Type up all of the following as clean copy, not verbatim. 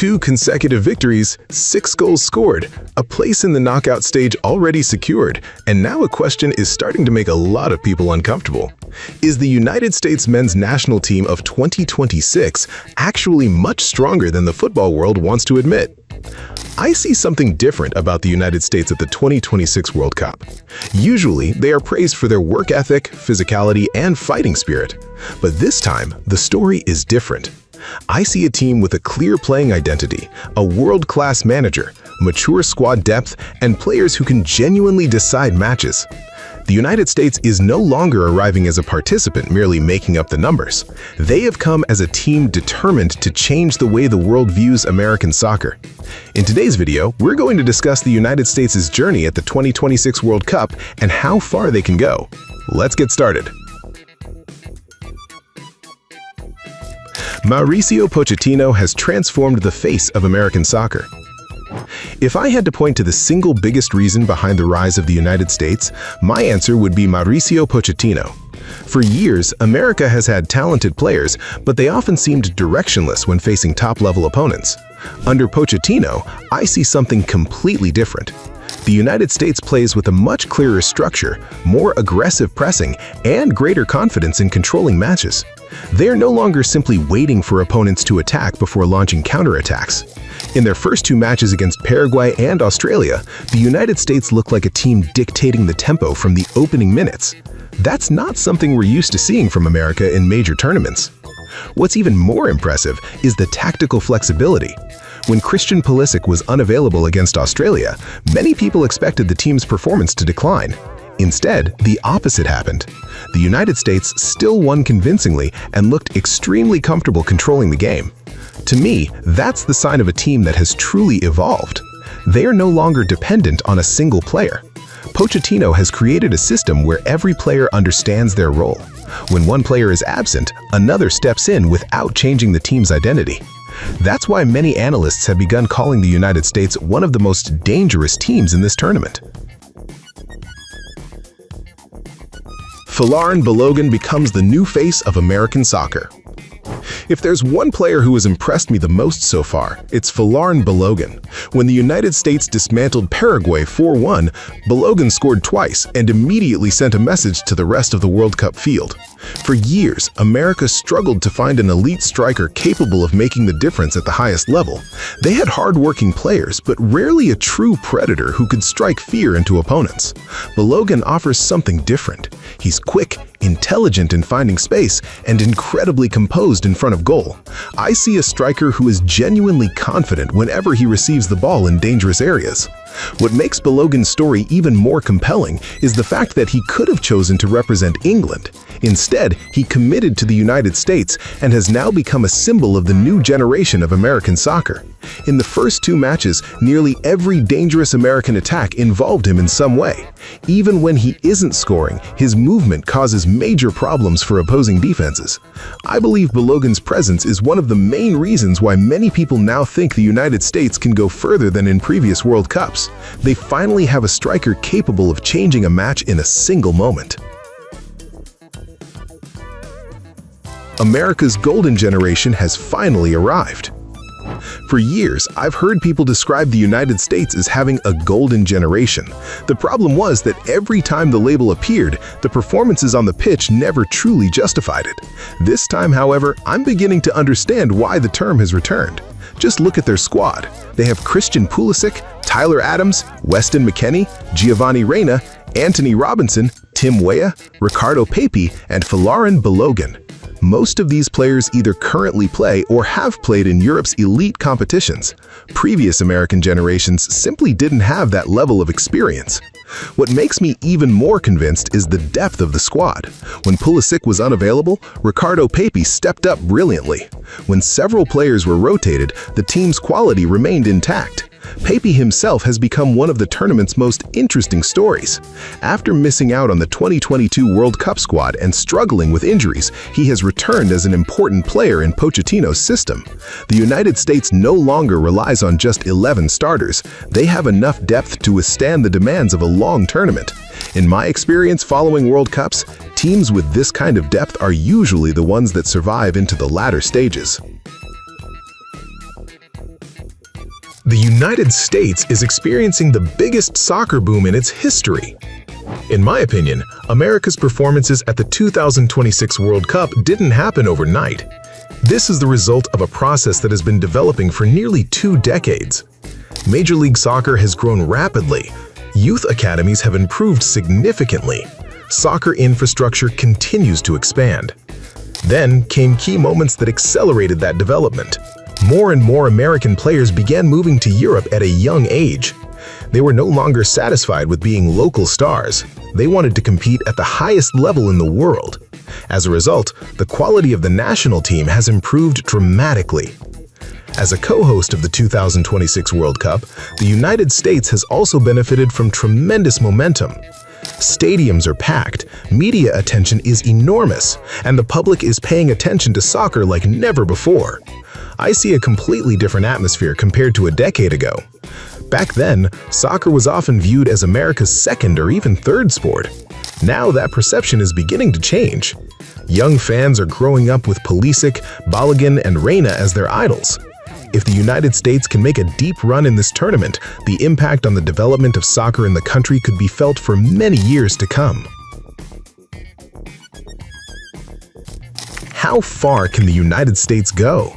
2 consecutive victories, 6 goals scored, a place in the knockout stage already secured, and now a question is starting to make a lot of people uncomfortable. Is the United States men's national team of 2026 actually much stronger than the football world wants to admit? I see something different about the United States at the 2026 World Cup. Usually, they are praised for their work ethic, physicality, and fighting spirit. But this time, the story is different. I see a team with a clear playing identity, a world-class manager, mature squad depth, and players who can genuinely decide matches. The United States is no longer arriving as a participant merely making up the numbers. They have come as a team determined to change the way the world views American soccer. In today's video, we're going to discuss the United States' journey at the 2026 World Cup and how far they can go. Let's get started. Mauricio Pochettino has transformed the face of American soccer. If I had to point to the single biggest reason behind the rise of the United States, my answer would be Mauricio Pochettino. For years, America has had talented players, but they often seemed directionless when facing top-level opponents. Under Pochettino, I see something completely different. The United States plays with a much clearer structure, more aggressive pressing, and greater confidence in controlling matches. They are no longer simply waiting for opponents to attack before launching counterattacks. In their first 2 matches against Paraguay and Australia, the United States looked like a team dictating the tempo from the opening minutes. That's not something we're used to seeing from America in major tournaments. What's even more impressive is the tactical flexibility. When Christian Pulisic was unavailable against Australia, many people expected the team's performance to decline. Instead, the opposite happened. The United States still won convincingly and looked extremely comfortable controlling the game. To me, that's the sign of a team that has truly evolved. They are no longer dependent on a single player. Pochettino has created a system where every player understands their role. When one player is absent, another steps in without changing the team's identity. That's why many analysts have begun calling the United States one of the most dangerous teams in this tournament. Folarin Balogun becomes the new face of American soccer. If there's one player who has impressed me the most so far, it's Folarin Balogun. When the United States dismantled Paraguay 4-1, Balogun scored twice and immediately sent a message to the rest of the World Cup field. For years, America struggled to find an elite striker capable of making the difference at the highest level. They had hard-working players, but rarely a true predator who could strike fear into opponents. Balogun offers something different. He's quick, intelligent in finding space, and incredibly composed in front of goal. I see a striker who is genuinely confident whenever he receives the ball in dangerous areas. What makes Balogun's story even more compelling is the fact that he could have chosen to represent England. Instead, he committed to the United States and has now become a symbol of the new generation of American soccer. In the first 2 matches, nearly every dangerous American attack involved him in some way. Even when he isn't scoring, his movement causes major problems for opposing defenses. I believe Balogun's presence is one of the main reasons why many people now think the United States can go further than in previous World Cups. They finally have a striker capable of changing a match in a single moment. America's golden generation has finally arrived. For years, I've heard people describe the United States as having a golden generation. The problem was that every time the label appeared, the performances on the pitch never truly justified it. This time, however, I'm beginning to understand why the term has returned. Just look at their squad. They have Christian Pulisic, Tyler Adams, Weston McKennie, Giovanni Reyna, Anthony Robinson, Tim Weah, Ricardo Pepi, and Folarin Balogun. Most of these players either currently play or have played in Europe's elite competitions. Previous American generations simply didn't have that level of experience. What makes me even more convinced is the depth of the squad. When Pulisic was unavailable, Ricardo Pepi stepped up brilliantly. When several players were rotated, the team's quality remained intact. Pepi himself has become one of the tournament's most interesting stories. After missing out on the 2022 World Cup squad and struggling with injuries, he has returned as an important player in Pochettino's system. The United States no longer relies on just 11 starters. They have enough depth to withstand the demands of a long tournament. In my experience following World Cups, teams with this kind of depth are usually the ones that survive into the latter stages. The United States is experiencing the biggest soccer boom in its history. In my opinion, America's performances at the 2026 World Cup didn't happen overnight. This is the result of a process that has been developing for nearly 2 decades. Major League Soccer has grown rapidly. Youth academies have improved significantly. Soccer infrastructure continues to expand. Then came key moments that accelerated that development. More and more American players began moving to Europe at a young age. They were no longer satisfied with being local stars. They wanted to compete at the highest level in the world. As a result, the quality of the national team has improved dramatically. As a co-host of the 2026 World Cup, the United States has also benefited from tremendous momentum. Stadiums are packed, media attention is enormous, and the public is paying attention to soccer like never before. I see a completely different atmosphere compared to a decade ago. Back then, soccer was often viewed as America's second or even third sport. Now that perception is beginning to change. Young fans are growing up with Pulisic, Balogun, and Reina as their idols. If the United States can make a deep run in this tournament, the impact on the development of soccer in the country could be felt for many years to come. How far can the United States go?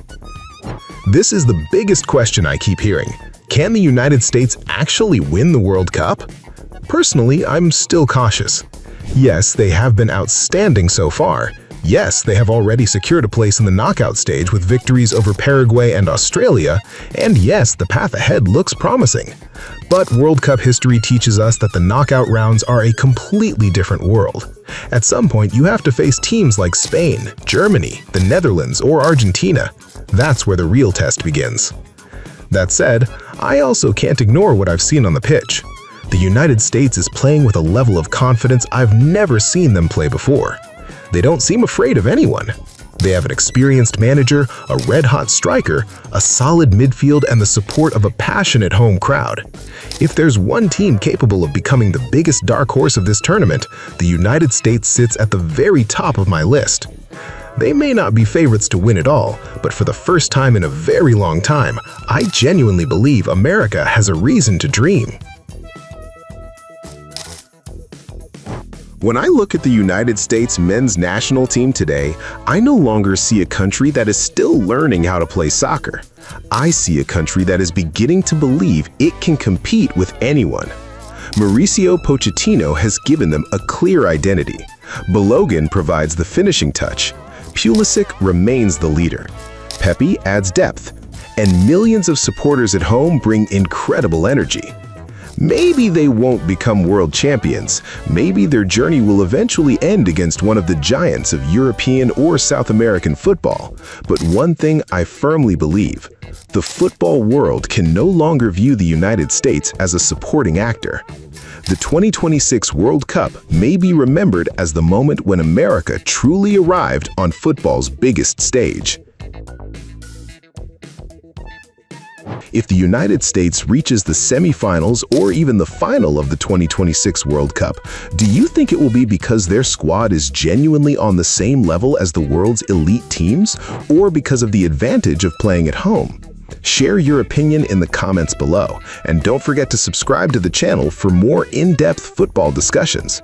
This is the biggest question I keep hearing. Can the United States actually win the World Cup? Personally, I'm still cautious. Yes, they have been outstanding so far. Yes, they have already secured a place in the knockout stage with victories over Paraguay and Australia, and yes, the path ahead looks promising. But World Cup history teaches us that the knockout rounds are a completely different world. At some point, you have to face teams like Spain, Germany, the Netherlands, or Argentina. That's where the real test begins. That said, I also can't ignore what I've seen on the pitch. The United States is playing with a level of confidence I've never seen them play before. They don't seem afraid of anyone. They have an experienced manager, a red-hot striker, a solid midfield, and the support of a passionate home crowd. If there's one team capable of becoming the biggest dark horse of this tournament, the United States sits at the very top of my list. They may not be favorites to win it all, but for the first time in a very long time, I genuinely believe America has a reason to dream. When I look at the United States men's national team today, I no longer see a country that is still learning how to play soccer. I see a country that is beginning to believe it can compete with anyone. Mauricio Pochettino has given them a clear identity. Balogun provides the finishing touch. Pulisic remains the leader. Pepe adds depth. And millions of supporters at home bring incredible energy. Maybe they won't become world champions. Maybe their journey will eventually end against one of the giants of European or South American football. But one thing I firmly believe, the football world can no longer view the United States as a supporting actor. The 2026 World Cup may be remembered as the moment when America truly arrived on football's biggest stage. If the United States reaches the semifinals or even the final of the 2026 World Cup, do you think it will be because their squad is genuinely on the same level as the world's elite teams, or because of the advantage of playing at home? Share your opinion in the comments below, and don't forget to subscribe to the channel for more in-depth football discussions.